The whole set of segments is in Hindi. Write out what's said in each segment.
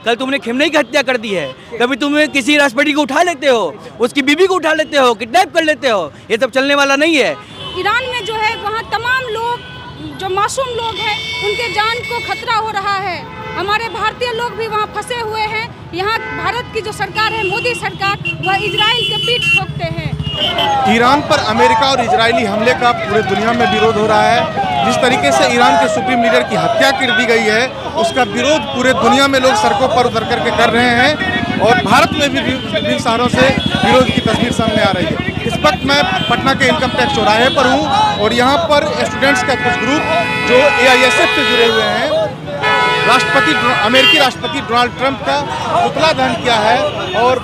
कल तुमने खेमनेई की हत्या कर दी है, कभी तुम किसी राष्ट्रपति को उठा लेते हो, उसकी बीवी को उठा लेते हो, किडनैप कर लेते हो। ये सब चलने वाला नहीं है। ईरान में जो है वहाँ तमाम लोग जो मासूम लोग हैं उनके जान को खतरा हो रहा है। हमारे भारतीय लोग भी वहाँ फंसे हुए हैं। यहाँ भारत की जो सरकार है, मोदी सरकार, वह इजराइल के पीठ ठोकते हैं। ईरान पर अमेरिका और इजरायली हमले का पूरे दुनिया में विरोध हो रहा है। जिस तरीके से ईरान के सुप्रीम लीडर की हत्या कर दी गई है, उसका विरोध पूरे दुनिया में लोग सड़कों पर उतर करके कर रहे हैं और भारत में भी विभिन्न शहरों से विरोध की तस्वीर सामने आ रही है। इस वक्त मैं पटना के इनकम टैक्स चौराहे पर हूँ और यहाँ पर स्टूडेंट्स का कुछ ग्रुप जो AISF से जुड़े हुए हैं, अमेरिकी राष्ट्रपति डोनाल्ड ट्रंप का पुतला दहन किया है और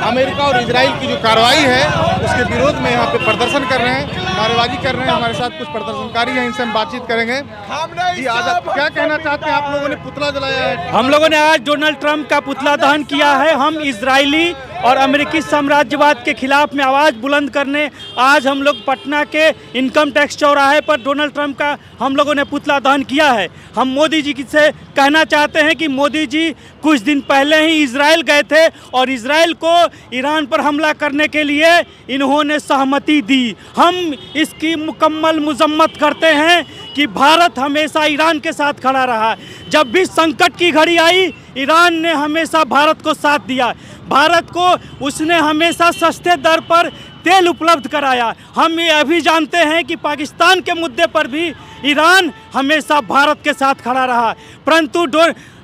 अमेरिका और इजराइल की जो कार्रवाई है उसके विरोध में यहाँ पे प्रदर्शन कर रहे हैं, नारेबाजी कर रहे हैं। हमारे साथ कुछ प्रदर्शनकारी हैं, इनसे हम बातचीत करेंगे। जी, आज आप क्या कहना चाहते हैं? आप लोगों ने पुतला जलाया है। हम लोगों ने आज डोनाल्ड ट्रंप का पुतला दहन किया है। हम इजरायली और अमेरिकी साम्राज्यवाद के खिलाफ में आवाज़ बुलंद करने आज हम लोग पटना के इनकम टैक्स चौराहे पर डोनाल्ड ट्रंप का हम लोगों ने पुतला दहन किया है। हम मोदी जी से कहना चाहते हैं कि मोदी जी कुछ दिन पहले ही इजराइल गए थे और इजराइल को ईरान पर हमला करने के लिए इन्होंने सहमति दी। हम इसकी मुकम्मल मजम्मत करते हैं कि भारत हमेशा ईरान के साथ खड़ा रहा। जब भी संकट की घड़ी आई, ईरान ने हमेशा भारत को साथ दिया। भारत को उसने हमेशा सस्ते दर पर तेल उपलब्ध कराया। हम ये अभी जानते हैं कि पाकिस्तान के मुद्दे पर भी ईरान हमेशा भारत के साथ खड़ा रहा। परंतु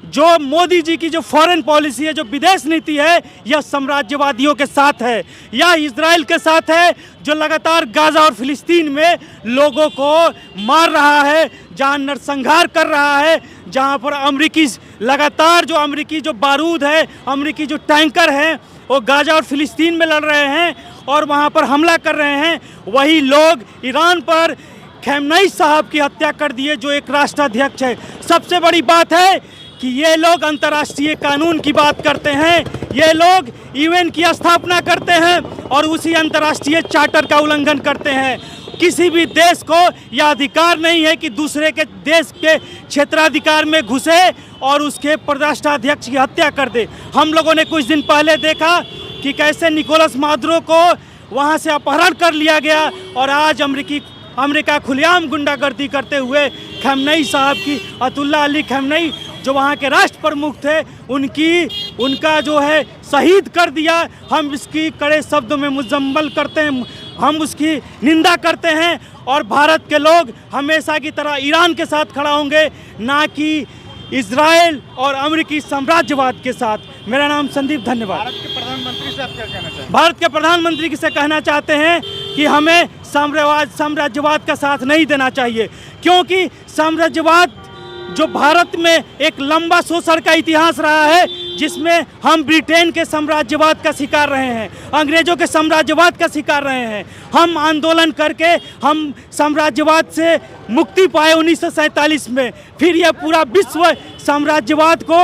जो मोदी जी की जो फॉरेन पॉलिसी है, जो विदेश नीति है, यह साम्राज्यवादियों के साथ है, यह इजराइल के साथ है, जो लगातार गाजा और फिलिस्तीन में लोगों को मार रहा है, जहां नरसंहार कर रहा है, जहां पर लगातार जो अमेरिकी जो बारूद है, अमेरिकी जो टैंकर हैं, वो गाजा और फिलिस्तीन में लड़ रहे हैं और वहां पर हमला कर रहे हैं। वही लोग ईरान पर खेमनेई साहब की हत्या कर दिए, जो एक राष्ट्राध्यक्ष है। सबसे बड़ी बात है कि ये लोग अंतर्राष्ट्रीय कानून की बात करते हैं, ये लोग UN की स्थापना करते हैं और उसी अंतर्राष्ट्रीय चार्टर का उल्लंघन करते हैं। किसी भी देश को यह अधिकार नहीं है कि दूसरे के देश के क्षेत्राधिकार में घुसे और उसके राष्ट्राध्यक्ष की हत्या कर दे। हम लोगों ने कुछ दिन पहले देखा कि कैसे निकोलस मादुरो को वहां से अपहरण कर लिया गया और आज अमेरिका खुलेआम गुंडागर्दी करते हुए खेमनेई साहब की, अतुल्ला अली खेमनेई जो वहाँ के राष्ट्र प्रमुख थे, उनका जो है शहीद कर दिया। हम इसकी कड़े शब्दों में मुजम्मल करते हैं, हम उसकी निंदा करते हैं और भारत के लोग हमेशा की तरह ईरान के साथ खड़ा होंगे, ना कि इजराइल और अमेरिकी साम्राज्यवाद के साथ। मेरा नाम संदीप, धन्यवाद। भारत के प्रधानमंत्री से आप क्या कहना चाहेंगे? भारत के प्रधानमंत्री से कहना चाहते हैं कि हमें साम्राज्यवाद का साथ नहीं देना चाहिए, क्योंकि साम्राज्यवाद जो भारत में एक लंबा शोषण का इतिहास रहा है, जिसमें हम ब्रिटेन के साम्राज्यवाद का शिकार रहे हैं, अंग्रेजों के साम्राज्यवाद का शिकार रहे हैं। हम आंदोलन करके हम साम्राज्यवाद से मुक्ति पाए 1947 में। फिर यह पूरा विश्व साम्राज्यवाद को,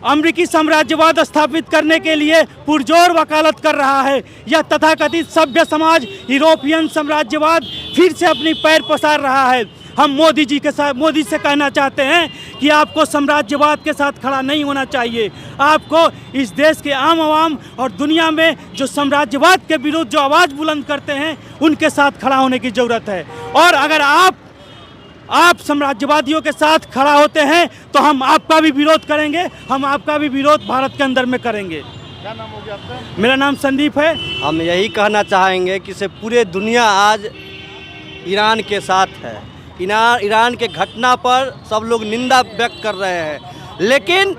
अमेरिकी साम्राज्यवाद स्थापित करने के लिए पुरजोर वकालत कर रहा है। यह तथाकथित सभ्य समाज यूरोपियन साम्राज्यवाद फिर से अपनी पैर पसार रहा है। हम मोदी से कहना चाहते हैं कि आपको साम्राज्यवाद के साथ खड़ा नहीं होना चाहिए। आपको इस देश के आम आवाम और दुनिया में जो साम्राज्यवाद के विरुद्ध जो आवाज़ बुलंद करते हैं, उनके साथ खड़ा होने की ज़रूरत है। और अगर आप साम्राज्यवादियों के साथ खड़ा होते हैं तो हम आपका भी विरोध करेंगे, हम आपका भी विरोध भारत के अंदर में करेंगे। क्या नाम हो गया आपका? मेरा नाम संदीप है। हम यही कहना चाहेंगे कि से पूरे दुनिया आज ईरान के साथ है। ईरान के घटना पर सब लोग निंदा व्यक्त कर रहे हैं, लेकिन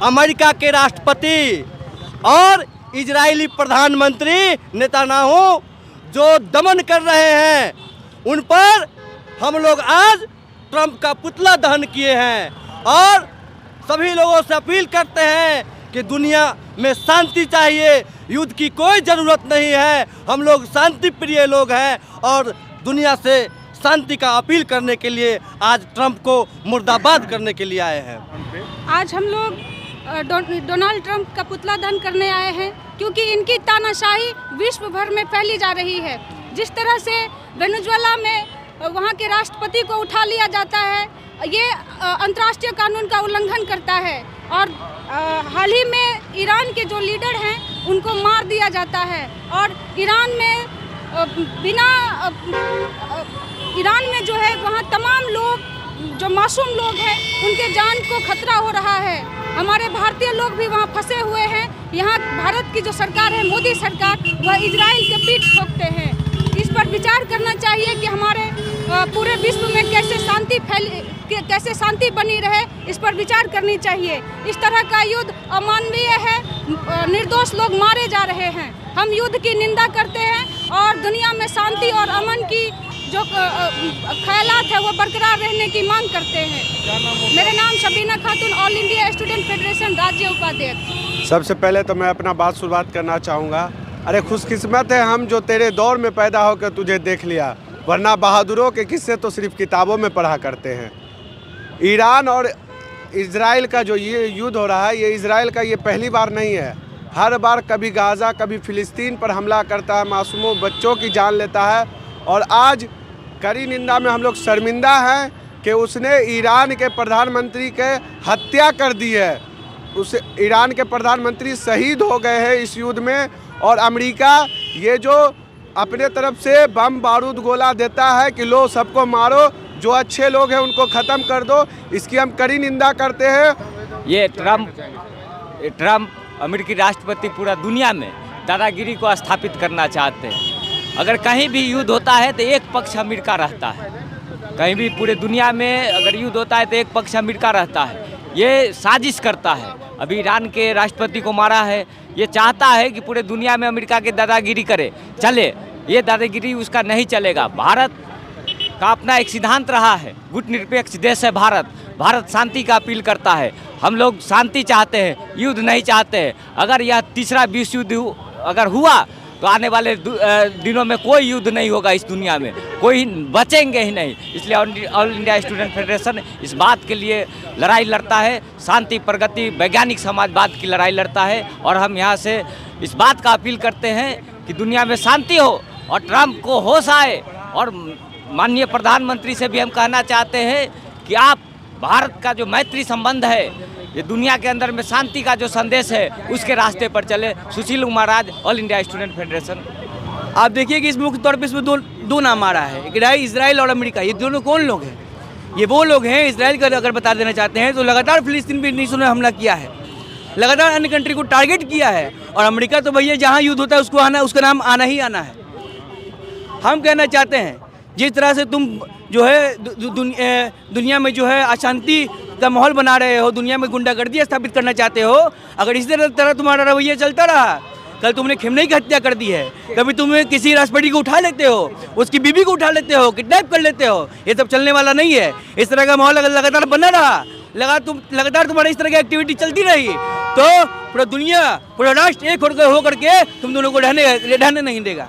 अमेरिका के राष्ट्रपति और इजरायली प्रधानमंत्री नेतन्याहू जो दमन कर रहे हैं, उन पर हम लोग आज ट्रंप का पुतला दहन किए हैं और सभी लोगों से अपील करते हैं कि दुनिया में शांति चाहिए, युद्ध की कोई ज़रूरत नहीं है। हम लोग शांति प्रिय लोग हैं और दुनिया से शांति का अपील करने के लिए आज ट्रंप को मुर्दाबाद करने के लिए आए हैं। आज हम लोग डोनाल्ड ट्रंप का पुतला दहन करने आए हैं, क्योंकि इनकी तानाशाही विश्व भर में फैली जा रही है। जिस तरह से वेनेजुएला में वहाँ के राष्ट्रपति को उठा लिया जाता है, ये अंतर्राष्ट्रीय कानून का उल्लंघन करता है। और हाल ही में ईरान के जो लीडर हैं उनको मार दिया जाता है। और ईरान में ईरान में जो है वहाँ तमाम लोग जो मासूम लोग हैं उनके जान को खतरा हो रहा है। हमारे भारतीय लोग भी वहाँ फंसे हुए हैं। यहाँ भारत की जो सरकार है, मोदी सरकार, वह इजराइल के पीठ ठोकते हैं। इस पर विचार करना चाहिए कि हमारे पूरे विश्व में कैसे शांति बनी रहे, इस पर विचार करनी चाहिए। इस तरह का युद्ध अमानवीय है, निर्दोष लोग मारे जा रहे हैं। हम युद्ध की निंदा करते हैं और दुनिया में शांति और अमन की जो ख्यालात है वो बरकरार रहने की मांग करते हैं। मेरा नाम शबीना खातून, ऑल इंडिया स्टूडेंट फेडरेशन राज्य उपाध्यक्ष। सबसे पहले तो मैं अपना बात शुरुआत करना चाहूँगा। अरे खुशकिस्मत है हम जो तेरे दौर में पैदा होकर तुझे देख लिया, वरना बहादुरों के किस्से तो सिर्फ किताबों में पढ़ा करते हैं। ईरान और इजराइल का जो ये युद्ध हो रहा है, ये इजराइल का ये पहली बार नहीं है। हर बार कभी गाज़ा कभी फ़िलिस्तीन पर हमला करता है, मासूमों बच्चों की जान लेता है। और आज कड़ी निंदा में हम लोग शर्मिंदा हैं कि उसने ईरान के प्रधानमंत्री के हत्या कर दी है। उस ईरान के प्रधानमंत्री शहीद हो गए हैं इस युद्ध में। और अमेरिका ये जो अपने तरफ से बम बारूद गोला देता है कि लो सबको मारो, जो अच्छे लोग हैं उनको ख़त्म कर दो, इसकी हम कड़ी निंदा करते हैं। ये ट्रम्प अमेरिकी राष्ट्रपति पूरा दुनिया में दादागिरी को स्थापित करना चाहते हैं। अगर कहीं भी युद्ध होता है तो एक पक्ष अमेरिका रहता है। कहीं भी पूरे दुनिया में अगर युद्ध होता है तो एक पक्ष अमेरिका रहता है। ये साजिश करता है। अभी ईरान के राष्ट्रपति को मारा है, ये चाहता है कि पूरे दुनिया में अमेरिका के दादागिरी करे चले। ये दादागिरी उसका नहीं चलेगा। भारत का अपना एक सिद्धांत रहा है, गुटनिरपेक्ष देश है भारत। भारत शांति का अपील करता है। हम लोग शांति चाहते हैं, युद्ध नहीं चाहते हैं। अगर यह तीसरा विश्व युद्ध अगर हुआ तो आने वाले दिनों में कोई युद्ध नहीं होगा इस दुनिया में, कोई बचेंगे ही नहीं। इसलिए ऑल इंडिया स्टूडेंट फेडरेशन इस बात के लिए लड़ाई लड़ता है, शांति, प्रगति, वैज्ञानिक समाजवाद की लड़ाई लड़ता है। और हम यहाँ से इस बात का अपील करते हैं कि दुनिया में शांति हो और ट्रम्प को होश आए। और माननीय प्रधानमंत्री से भी हम कहना चाहते हैं कि आप भारत का जो मैत्री संबंध है, ये दुनिया के अंदर में शांति का जो संदेश है, उसके रास्ते पर चले। Sushil Kumar Raj, all India student federation. आप देखिए कि इस मुख्य तौर पर इसमें दो नाम आ रहा है, एक रहा इजराइल और अमेरिका। ये दोनों कौन लोग हैं? ये वो लोग हैं, इजराइल का अगर बता देना चाहते हैं तो लगातार फिलिस्तीन पर इन्हीं ने हमला किया है, लगातार अन्य कंट्री को टारगेट किया है। और अमेरिका तो भैया जहाँ युद्ध होता है उसको आना, उसका नाम आना ही आना है। हम कहना चाहते हैं जिस तरह से तुम जो है दुनिया में जो है अशांति का माहौल बना रहे हो, दुनिया में गुंडागर्दी स्थापित करना चाहते हो, अगर इसी तरह तुम्हारा रवैया चलता रहा, कल तुमने खिमनई की हत्या कर दी है, कभी तुम किसी राष्ट्रपति को उठा लेते हो, उसकी बीवी को उठा लेते हो, किडनैप कर लेते हो, ये सब चलने वाला नहीं है। इस तरह का माहौल अगर लगातार बना रहा, लगातार तुम्हारी इस तरह की एक्टिविटी चलती रही, तो पूरा दुनिया, पूरा राष्ट्र एक होकर के तुम दोनों को रहने नहीं देगा।